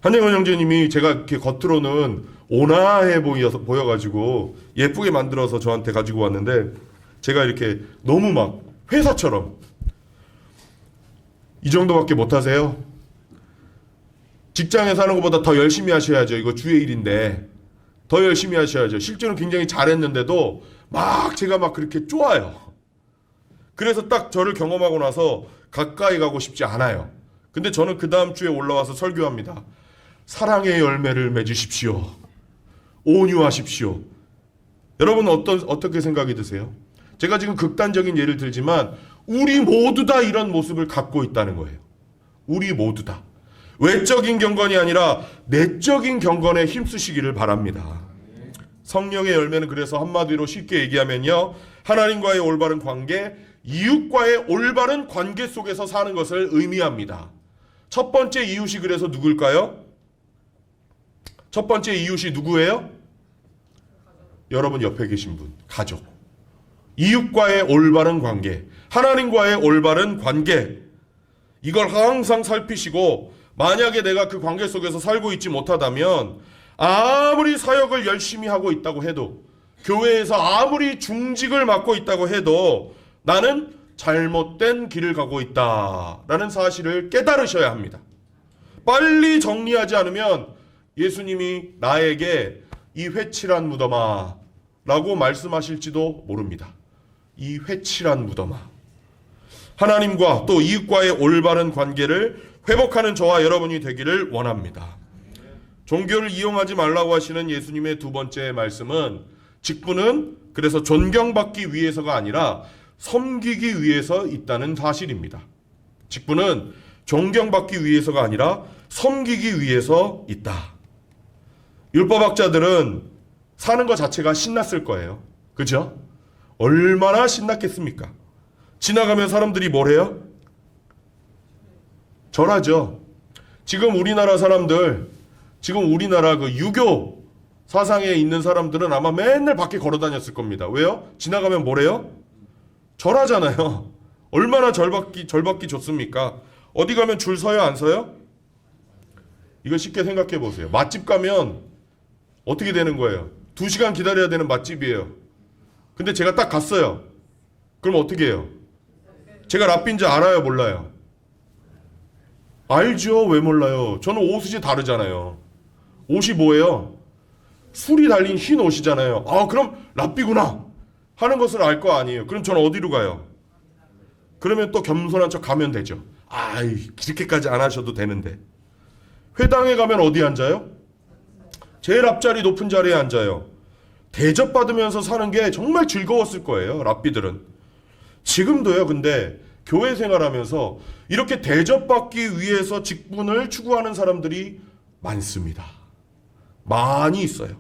A: 한영건 형제님이 제가 이렇게 겉으로는 온화해 보여가지고 예쁘게 만들어서 저한테 가지고 왔는데, 제가 이렇게 너무 막 회사처럼 이 정도밖에 못하세요? 직장에 사는 것보다 더 열심히 하셔야죠. 이거 주의 일인데 더 열심히 하셔야죠. 실제로 굉장히 잘했는데도 막 제가 막 그렇게 쪼아요. 그래서 딱 저를 경험하고 나서 가까이 가고 싶지 않아요. 근데 저는 그 다음 주에 올라와서 설교합니다. 사랑의 열매를 맺으십시오. 온유하십시오. 여러분 어떻게 생각이 드세요? 제가 지금 극단적인 예를 들지만 우리 모두 다 이런 모습을 갖고 있다는 거예요. 우리 모두 다. 외적인 경건이 아니라 내적인 경건에 힘쓰시기를 바랍니다. 성령의 열매는 그래서 한마디로 쉽게 얘기하면요, 하나님과의 올바른 관계, 이웃과의 올바른 관계 속에서 사는 것을 의미합니다. 첫 번째 이웃이 그래서 누굴까요? 첫 번째 이웃이 누구예요? 여러분 옆에 계신 분, 가족. 이웃과의 올바른 관계, 하나님과의 올바른 관계, 이걸 항상 살피시고, 만약에 내가 그 관계 속에서 살고 있지 못하다면 아무리 사역을 열심히 하고 있다고 해도, 교회에서 아무리 중직을 맡고 있다고 해도 나는 잘못된 길을 가고 있다라는 사실을 깨달으셔야 합니다. 빨리 정리하지 않으면 예수님이 나에게 이 회칠한 무덤아 라고 말씀하실지도 모릅니다. 이 회칠한 무덤아. 하나님과 또 이웃과의 올바른 관계를 회복하는 저와 여러분이 되기를 원합니다. 종교를 이용하지 말라고 하시는 예수님의 두 번째 말씀은, 직분은 그래서 존경받기 위해서가 아니라 섬기기 위해서 있다는 사실입니다. 직분은 존경받기 위해서가 아니라 섬기기 위해서 있다. 율법학자들은 사는 것 자체가 신났을 거예요. 그죠? 얼마나 신났겠습니까? 지나가면 사람들이 뭘 해요? 절하죠. 지금 우리나라 사람들, 지금 우리나라 그 유교 사상에 있는 사람들은 아마 맨날 밖에 걸어 다녔을 겁니다. 왜요? 지나가면 뭐래요? 절하잖아요. 얼마나 절받기 좋습니까? 어디 가면 줄 서요, 안 서요? 이거 쉽게 생각해 보세요. 맛집 가면 어떻게 되는 거예요? 2시간 기다려야 되는 맛집이에요. 근데 제가 딱 갔어요. 그럼 어떻게 해요? 제가 랍빈지 알아요, 몰라요? 알죠. 왜 몰라요? 저는 옷이 다르잖아요. 옷이 뭐예요? 술이 달린 흰 옷이잖아요. 아, 그럼 랍비구나 하는 것을 알 거 아니에요. 그럼 저는 어디로 가요? 그러면 또 겸손한 척 가면 되죠. 아이, 그렇게까지 안 하셔도 되는데. 회당에 가면 어디 앉아요? 제일 앞자리 높은 자리에 앉아요. 대접받으면서 사는 게 정말 즐거웠을 거예요, 랍비들은. 지금도요. 근데 교회 생활하면서 이렇게 대접받기 위해서 직분을 추구하는 사람들이 많습니다. 많이 있어요.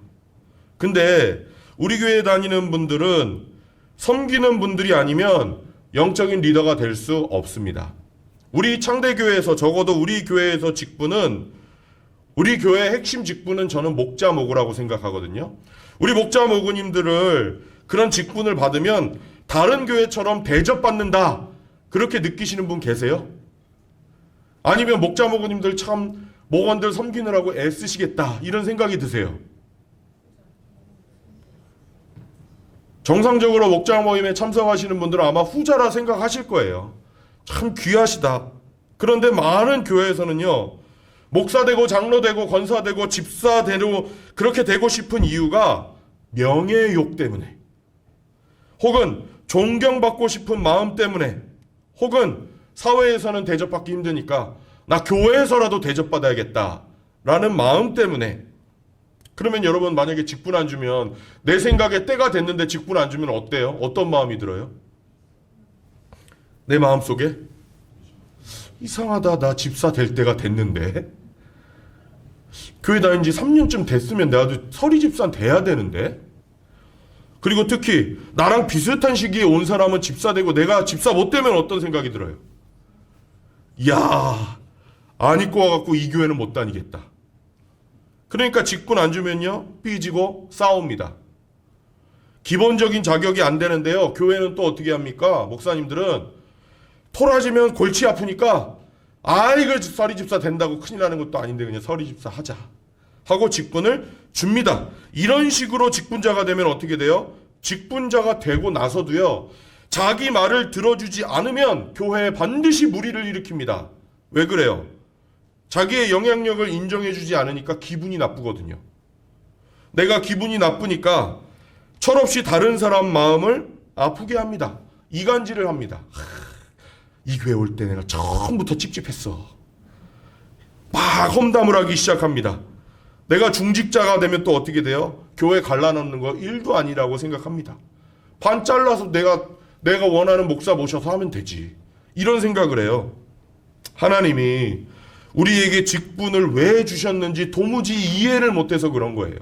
A: 근데 우리 교회 다니는 분들은 섬기는 분들이 아니면 영적인 리더가 될 수 없습니다. 우리 창대교회에서, 적어도 우리 교회에서 직분은 우리 교회의 핵심 직분은 저는 목자 모구라고 생각하거든요. 우리 목자 모구님들을 그런 직분을 받으면 다른 교회처럼 대접받는다, 그렇게 느끼시는 분 계세요? 아니면 목자 모구님들 참 목원들 섬기느라고 애쓰시겠다, 이런 생각이 드세요? 정상적으로 목자 모임에 참석하시는 분들은 아마 후자라 생각하실 거예요. 참 귀하시다. 그런데 많은 교회에서는요, 목사 되고 장로 되고 권사 되고 집사 되고 그렇게 되고 싶은 이유가 명예욕 때문에, 혹은 존경받고 싶은 마음 때문에, 혹은 사회에서는 대접받기 힘드니까 나 교회에서라도 대접받아야겠다라는 마음 때문에. 그러면 여러분, 만약에 직분 안 주면, 내 생각에 때가 됐는데 직분 안 주면 어때요? 어떤 마음이 들어요? 내 마음속에 이상하다, 나 집사 될 때가 됐는데, 교회 다닌 지 3년쯤 됐으면 나도 서리 집사 돼야 되는데. 그리고 특히 나랑 비슷한 시기에 온 사람은 집사 되고 내가 집사 못 되면 어떤 생각이 들어요? 이야, 안 입고 와갖고 이 교회는 못 다니겠다. 그러니까 직분 안 주면요, 삐지고 싸웁니다. 기본적인 자격이 안 되는데요, 교회는 또 어떻게 합니까? 목사님들은 토라지면 골치 아프니까, 이거 서리 집사 된다고 큰일 나는 것도 아닌데 그냥 서리 집사 하자 하고 직분을 줍니다. 이런 식으로 직분자가 되면 어떻게 돼요? 직분자가 되고 나서도요, 자기 말을 들어주지 않으면 교회에 반드시 무리를 일으킵니다. 왜 그래요? 자기의 영향력을 인정해주지 않으니까 기분이 나쁘거든요. 내가 기분이 나쁘니까 철없이 다른 사람 마음을 아프게 합니다. 이간질을 합니다. 이 교회 올 때 내가 처음부터 찝찝했어. 막 험담을 하기 시작합니다. 내가 중직자가 되면 또 어떻게 돼요? 교회 갈라놓는 거 일도 아니라고 생각합니다. 반 잘라서 내가 원하는 목사 모셔서 하면 되지, 이런 생각을 해요. 하나님이 우리에게 직분을 왜 주셨는지 도무지 이해를 못해서 그런 거예요.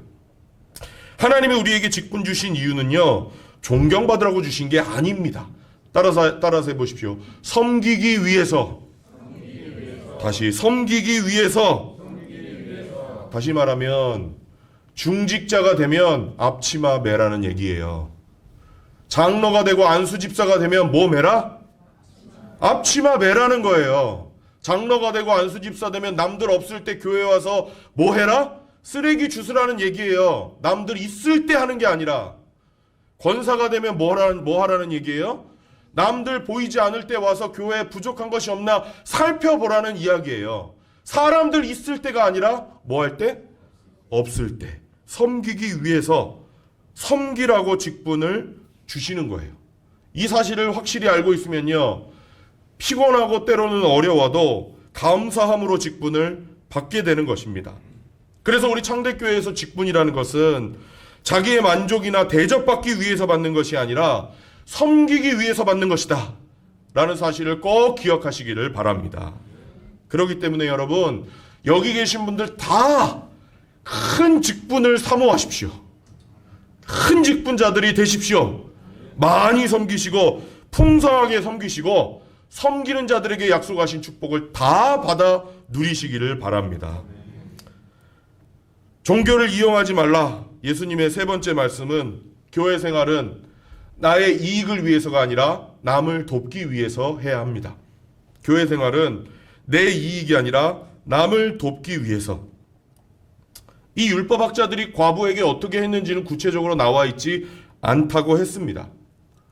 A: 하나님이 우리에게 직분 주신 이유는요, 존경받으라고 주신 게 아닙니다. 따라서 해보십시오. 섬기기 위해서. 다시 섬기기 위해서. 다시 말하면 중직자가 되면 앞치마 매라는 얘기예요. 장로가 되고 안수집사가 되면 뭐 매라? 앞치마 매라는 거예요. 장로가 되고 안수집사 되면 남들 없을 때 교회 와서 뭐 해라? 쓰레기 주스라는 얘기예요. 남들 있을 때 하는 게 아니라. 권사가 되면 뭐 하라는 얘기예요? 남들 보이지 않을 때 와서 교회에 부족한 것이 없나 살펴보라는 이야기예요. 사람들 있을 때가 아니라 뭐 할 때? 없을 때. 섬기기 위해서 섬기라고 직분을 주시는 거예요. 이 사실을 확실히 알고 있으면요, 피곤하고 때로는 어려워도 감사함으로 직분을 받게 되는 것입니다. 그래서 우리 창대교회에서 직분이라는 것은 자기의 만족이나 대접받기 위해서 받는 것이 아니라 섬기기 위해서 받는 것이다 라는 사실을 꼭 기억하시기를 바랍니다. 그렇기 때문에 여러분, 여기 계신 분들 다 큰 직분을 사모하십시오. 큰 직분자들이 되십시오. 많이 섬기시고 풍성하게 섬기시고 섬기는 자들에게 약속하신 축복을 다 받아 누리시기를 바랍니다. 종교를 이용하지 말라. 예수님의 세 번째 말씀은 교회 생활은 나의 이익을 위해서가 아니라 남을 돕기 위해서 해야 합니다. 교회 생활은 내 이익이 아니라 남을 돕기 위해서. 이 율법학자들이 과부에게 어떻게 했는지는 구체적으로 나와 있지 않다고 했습니다.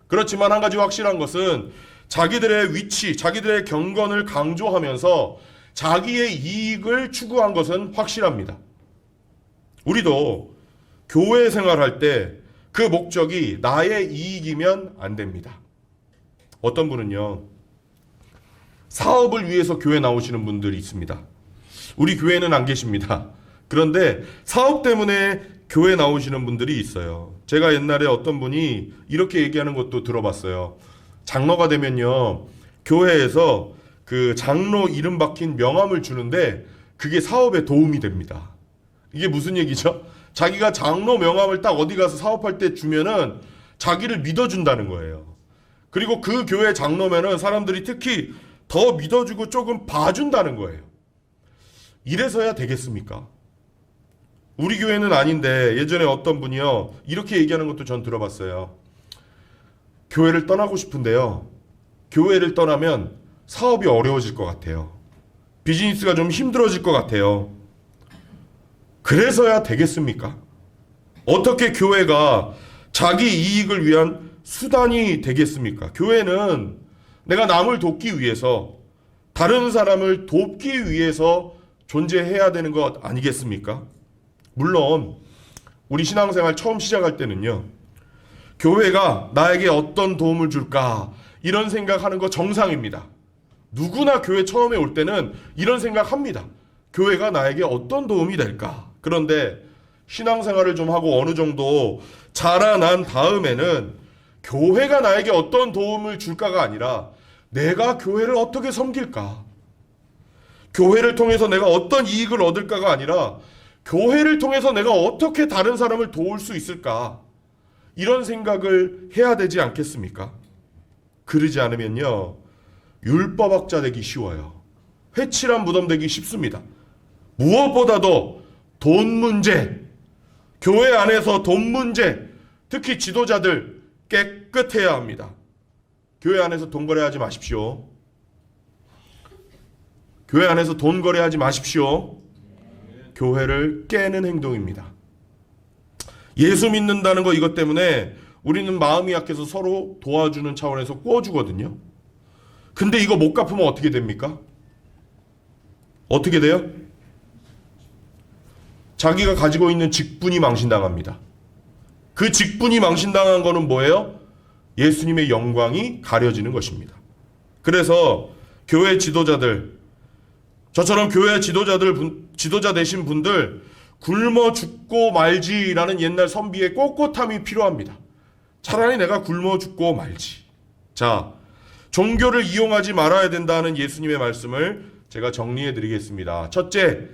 A: 그렇지만 한 가지 확실한 것은 자기들의 위치, 자기들의 경건을 강조하면서 자기의 이익을 추구한 것은 확실합니다. 우리도 교회 생활할 때 그 목적이 나의 이익이면 안 됩니다. 어떤 분은요, 사업을 위해서 교회 나오시는 분들이 있습니다. 우리 교회는 안 계십니다. 그런데 사업 때문에 교회 나오시는 분들이 있어요. 제가 옛날에 어떤 분이 이렇게 얘기하는 것도 들어봤어요. 장로가 되면요, 교회에서 그 장로 이름 박힌 명함을 주는데 그게 사업에 도움이 됩니다. 이게 무슨 얘기죠? 자기가 장로 명함을 딱 어디 가서 사업할 때 주면은 자기를 믿어준다는 거예요. 그리고 그 교회 장로면은 사람들이 특히 더 믿어주고 조금 봐준다는 거예요. 이래서야 되겠습니까? 우리 교회는 아닌데 예전에 어떤 분이요 이렇게 얘기하는 것도 전 들어봤어요. 교회를 떠나고 싶은데요, 교회를 떠나면 사업이 어려워질 것 같아요. 비즈니스가 좀 힘들어질 것 같아요. 그래서야 되겠습니까? 어떻게 교회가 자기 이익을 위한 수단이 되겠습니까? 교회는 내가 남을 돕기 위해서, 다른 사람을 돕기 위해서 존재해야 되는 것 아니겠습니까? 물론 우리 신앙생활 처음 시작할 때는요, 교회가 나에게 어떤 도움을 줄까 이런 생각하는 거 정상입니다. 누구나 교회 처음에 올 때는 이런 생각합니다. 교회가 나에게 어떤 도움이 될까? 그런데 신앙생활을 좀 하고 어느 정도 자라난 다음에는 교회가 나에게 어떤 도움을 줄까가 아니라 내가 교회를 어떻게 섬길까? 교회를 통해서 내가 어떤 이익을 얻을까가 아니라 교회를 통해서 내가 어떻게 다른 사람을 도울 수 있을까? 이런 생각을 해야 되지 않겠습니까? 그러지 않으면요, 율법학자 되기 쉬워요. 회칠한 무덤 되기 쉽습니다. 무엇보다도 돈 문제, 교회 안에서 돈 문제, 특히 지도자들 깨끗해야 합니다. 교회 안에서 돈 거래하지 마십시오. 교회 안에서 돈 거래하지 마십시오. 교회를 깨는 행동입니다. 예수 믿는다는 거 이것 때문에 우리는 마음이 약해서 서로 도와주는 차원에서 구워주거든요. 근데 이거 못 갚으면 어떻게 됩니까? 어떻게 돼요? 자기가 가지고 있는 직분이 망신당합니다. 그 직분이 망신당한 거는 뭐예요? 예수님의 영광이 가려지는 것입니다. 그래서 교회 지도자들, 저처럼 교회 지도자 되신 분들 굶어 죽고 말지라는 옛날 선비의 꼿꼿함이 필요합니다. 차라리 내가 굶어 죽고 말지. 자, 종교를 이용하지 말아야 된다는 예수님의 말씀을 제가 정리해 드리겠습니다. 첫째,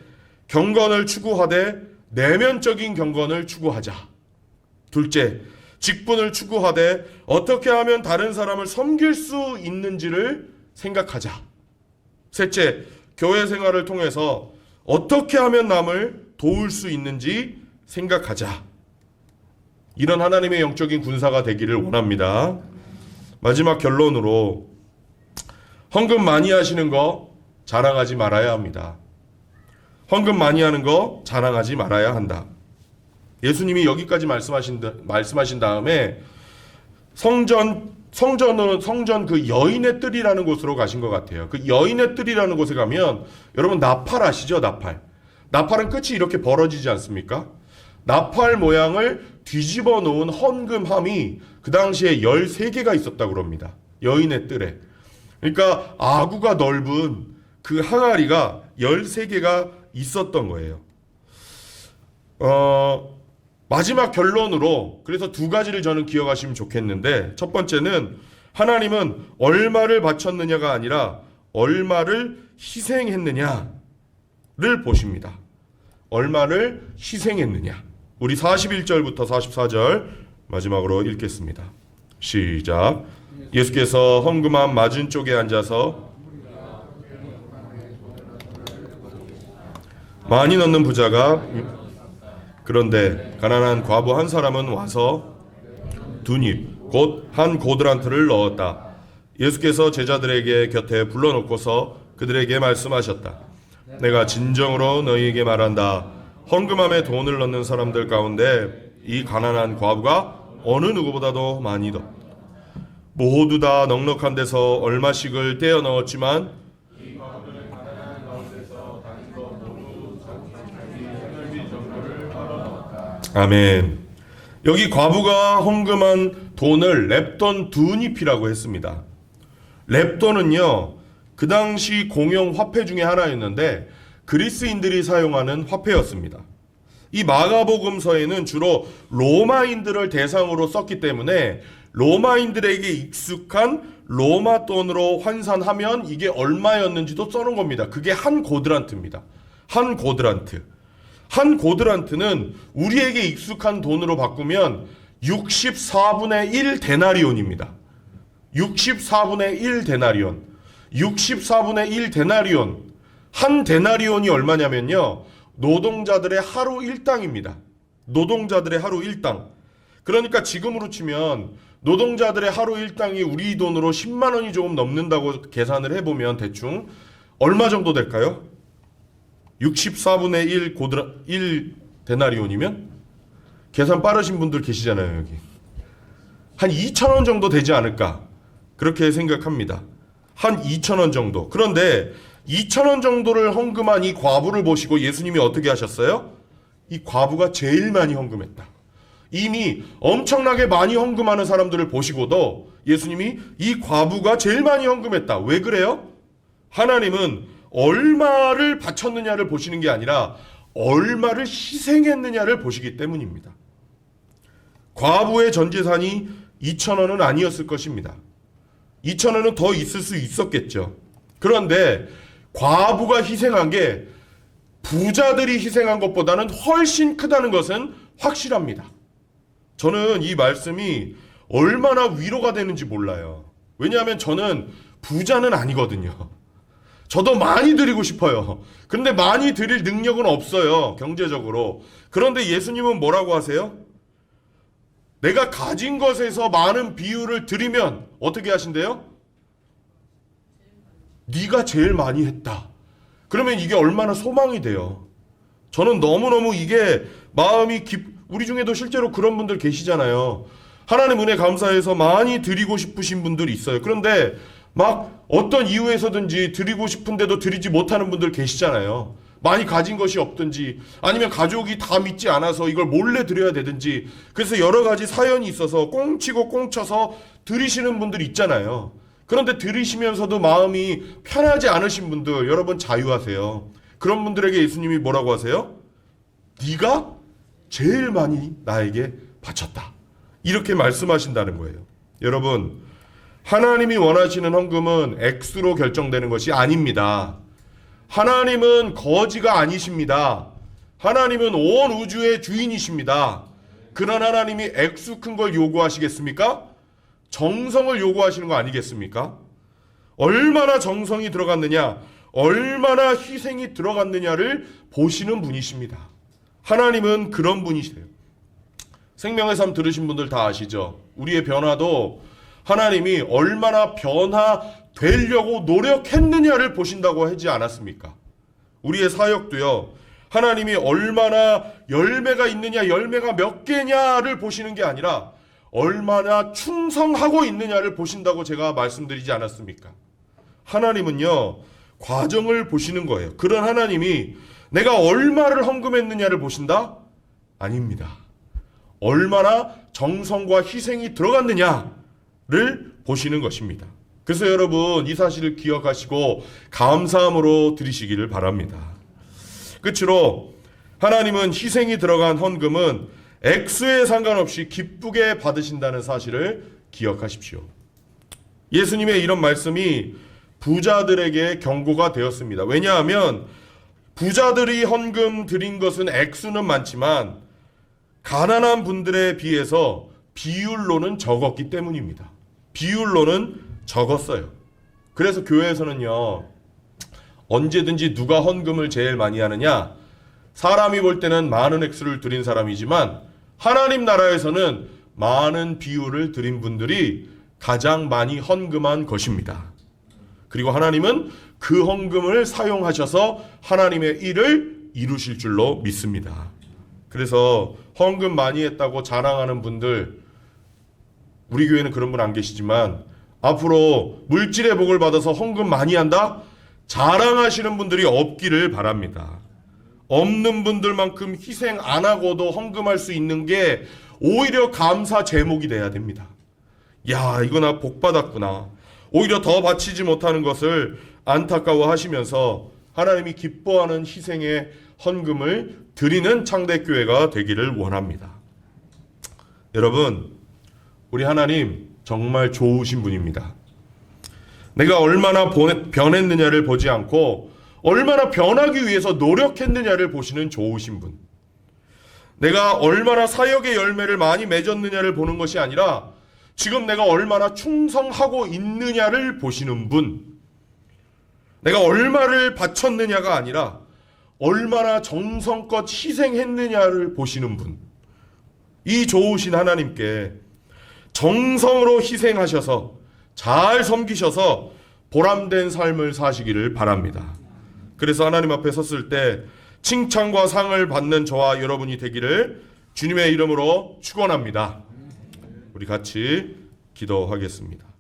A: 경건을 추구하되 내면적인 경건을 추구하자. 둘째, 직분을 추구하되 어떻게 하면 다른 사람을 섬길 수 있는지를 생각하자. 셋째, 교회 생활을 통해서 어떻게 하면 남을 도울 수 있는지 생각하자. 이런 하나님의 영적인 군사가 되기를 원합니다. 마지막 결론으로, 헌금 많이 하시는 거 자랑하지 말아야 합니다. 헌금 많이 하는 거 자랑하지 말아야 한다. 예수님이 여기까지 말씀하신 다음에 성전 그 여인의 뜰이라는 곳으로 가신 것 같아요. 그 여인의 뜰이라는 곳에 가면 여러분 나팔 아시죠? 나팔은 끝이 이렇게 벌어지지 않습니까? 나팔 모양을 뒤집어 놓은 헌금함이 그 당시에 13개가 있었다고 그럽니다. 여인의 뜰에. 그러니까 아구가 넓은 그 항아리가 13개가 있었던 거예요. 마지막 결론으로 그래서 두 가지를 저는 기억하시면 좋겠는데, 첫 번째는 하나님은 얼마를 바쳤느냐가 아니라 얼마를 희생했느냐를 보십니다. 얼마를 희생했느냐. 우리 41절부터 44절 마지막으로 읽겠습니다. 시작. 예수께서 헌금함 맞은 쪽에 앉아서 많이 넣는 부자가, 그런데 가난한 과부 한 사람은 와서 두입 곧 한 고드란트를 넣었다. 예수께서 제자들에게 곁에 불러놓고서 그들에게 말씀하셨다. 내가 진정으로 너희에게 말한다. 헌금함에 돈을 넣는 사람들 가운데 이 가난한 과부가 어느 누구보다도 많이 넣었다. 모두 다 넉넉한 데서 얼마씩을 떼어 넣었지만 아멘. 여기 과부가 헌금한 돈을 렙돈 두닙이라고 했습니다. 렙돈은요, 그 당시 공용 화폐 중에 하나였는데 그리스인들이 사용하는 화폐였습니다. 이 마가복음서에는 주로 로마인들을 대상으로 썼기 때문에 로마인들에게 익숙한 로마 돈으로 환산하면 이게 얼마였는지도 써놓은 겁니다. 그게 한 고드란트입니다. 한 고드란트. 한 고드란트는 우리에게 익숙한 돈으로 바꾸면 64분의 1 데나리온입니다. 64분의 1 데나리온. 64분의 1 데나리온. 한 데나리온이 얼마냐면요, 노동자들의 하루 일당입니다. 노동자들의 하루 일당. 그러니까 지금으로 치면 노동자들의 하루 일당이 우리 돈으로 10만 원이 조금 넘는다고 계산을 해보면 대충 얼마 정도 될까요? 64분의 1 데나리온이면? 계산 빠르신 분들 계시잖아요, 여기. 한 2,000원 정도 되지 않을까? 그렇게 생각합니다. 한 2,000원 정도. 그런데 2,000원 정도를 헌금한 이 과부를 보시고 예수님이 어떻게 하셨어요? 이 과부가 제일 많이 헌금했다. 이미 엄청나게 많이 헌금하는 사람들을 보시고도 예수님이 이 과부가 제일 많이 헌금했다. 왜 그래요? 하나님은 얼마를 바쳤느냐를 보시는 게 아니라 얼마를 희생했느냐를 보시기 때문입니다. 과부의 전 재산이 2,000원은 아니었을 것입니다. 2,000원은 더 있을 수 있었겠죠. 그런데 과부가 희생한 게 부자들이 희생한 것보다는 훨씬 크다는 것은 확실합니다. 저는 이 말씀이 얼마나 위로가 되는지 몰라요. 왜냐하면 저는 부자는 아니거든요. 저도 많이 드리고 싶어요. 그런데 많이 드릴 능력은 없어요, 경제적으로. 그런데 예수님은 뭐라고 하세요? 내가 가진 것에서 많은 비율을 드리면 어떻게 하신대요? 네가 제일 많이 했다. 그러면 이게 얼마나 소망이 돼요. 저는 너무너무 이게 마음이 우리 중에도 실제로 그런 분들 계시잖아요. 하나님 은혜 감사해서 많이 드리고 싶으신 분들이 있어요. 그런데 막 어떤 이유에서든지 드리고 싶은데도 드리지 못하는 분들 계시잖아요. 많이 가진 것이 없든지 아니면 가족이 다 믿지 않아서 이걸 몰래 드려야 되든지 그래서 여러 가지 사연이 있어서 꽁치고 꽁쳐서 드리시는 분들이 있잖아요. 그런데 들으시면서도 마음이 편하지 않으신 분들 여러분 자유하세요. 그런 분들에게 예수님이 뭐라고 하세요? 네가 제일 많이 나에게 바쳤다. 이렇게 말씀하신다는 거예요. 여러분 하나님이 원하시는 헌금은 액수로 결정되는 것이 아닙니다. 하나님은 거지가 아니십니다. 하나님은 온 우주의 주인이십니다. 그런 하나님이 액수 큰 걸 요구하시겠습니까? 정성을 요구하시는 거 아니겠습니까? 얼마나 정성이 들어갔느냐, 얼마나 희생이 들어갔느냐를 보시는 분이십니다. 하나님은 그런 분이세요. 생명의 삶 들으신 분들 다 아시죠? 우리의 변화도 하나님이 얼마나 변화되려고 노력했느냐를 보신다고 하지 않았습니까? 우리의 사역도요, 하나님이 얼마나 열매가 있느냐, 열매가 몇 개냐를 보시는 게 아니라 얼마나 충성하고 있느냐를 보신다고 제가 말씀드리지 않았습니까? 하나님은요, 과정을 보시는 거예요. 그런 하나님이 내가 얼마를 헌금했느냐를 보신다? 아닙니다. 얼마나 정성과 희생이 들어갔느냐를 보시는 것입니다. 그래서 여러분 이 사실을 기억하시고 감사함으로 드리시기를 바랍니다. 끝으로 하나님은 희생이 들어간 헌금은 액수에 상관없이 기쁘게 받으신다는 사실을 기억하십시오. 예수님의 이런 말씀이 부자들에게 경고가 되었습니다. 왜냐하면 부자들이 헌금 드린 것은 액수는 많지만 가난한 분들에 비해서 비율로는 적었기 때문입니다. 비율로는 적었어요. 그래서 교회에서는요, 언제든지 누가 헌금을 제일 많이 하느냐, 사람이 볼 때는 많은 액수를 드린 사람이지만 하나님 나라에서는 많은 비율을 드린 분들이 가장 많이 헌금한 것입니다. 그리고 하나님은 그 헌금을 사용하셔서 하나님의 일을 이루실 줄로 믿습니다. 그래서 헌금 많이 했다고 자랑하는 분들, 우리 교회는 그런 분 안 계시지만 앞으로 물질의 복을 받아서 헌금 많이 한다? 자랑하시는 분들이 없기를 바랍니다. 없는 분들만큼 희생 안 하고도 헌금할 수 있는 게 오히려 감사 제목이 돼야 됩니다. 야, 이거 나 복 받았구나. 오히려 더 바치지 못하는 것을 안타까워 하시면서 하나님이 기뻐하는 희생의 헌금을 드리는 창대교회가 되기를 원합니다. 여러분, 우리 하나님 정말 좋으신 분입니다. 내가 얼마나 변했느냐를 보지 않고 얼마나 변하기 위해서 노력했느냐를 보시는 좋으신 분. 내가 얼마나 사역의 열매를 많이 맺었느냐를 보는 것이 아니라 지금 내가 얼마나 충성하고 있느냐를 보시는 분. 내가 얼마를 바쳤느냐가 아니라 얼마나 정성껏 희생했느냐를 보시는 분, 이 좋으신 하나님께 정성으로 희생하셔서 잘 섬기셔서 보람된 삶을 사시기를 바랍니다. 그래서 하나님 앞에 섰을 때 칭찬과 상을 받는 저와 여러분이 되기를 주님의 이름으로 축원합니다. 우리 같이 기도하겠습니다.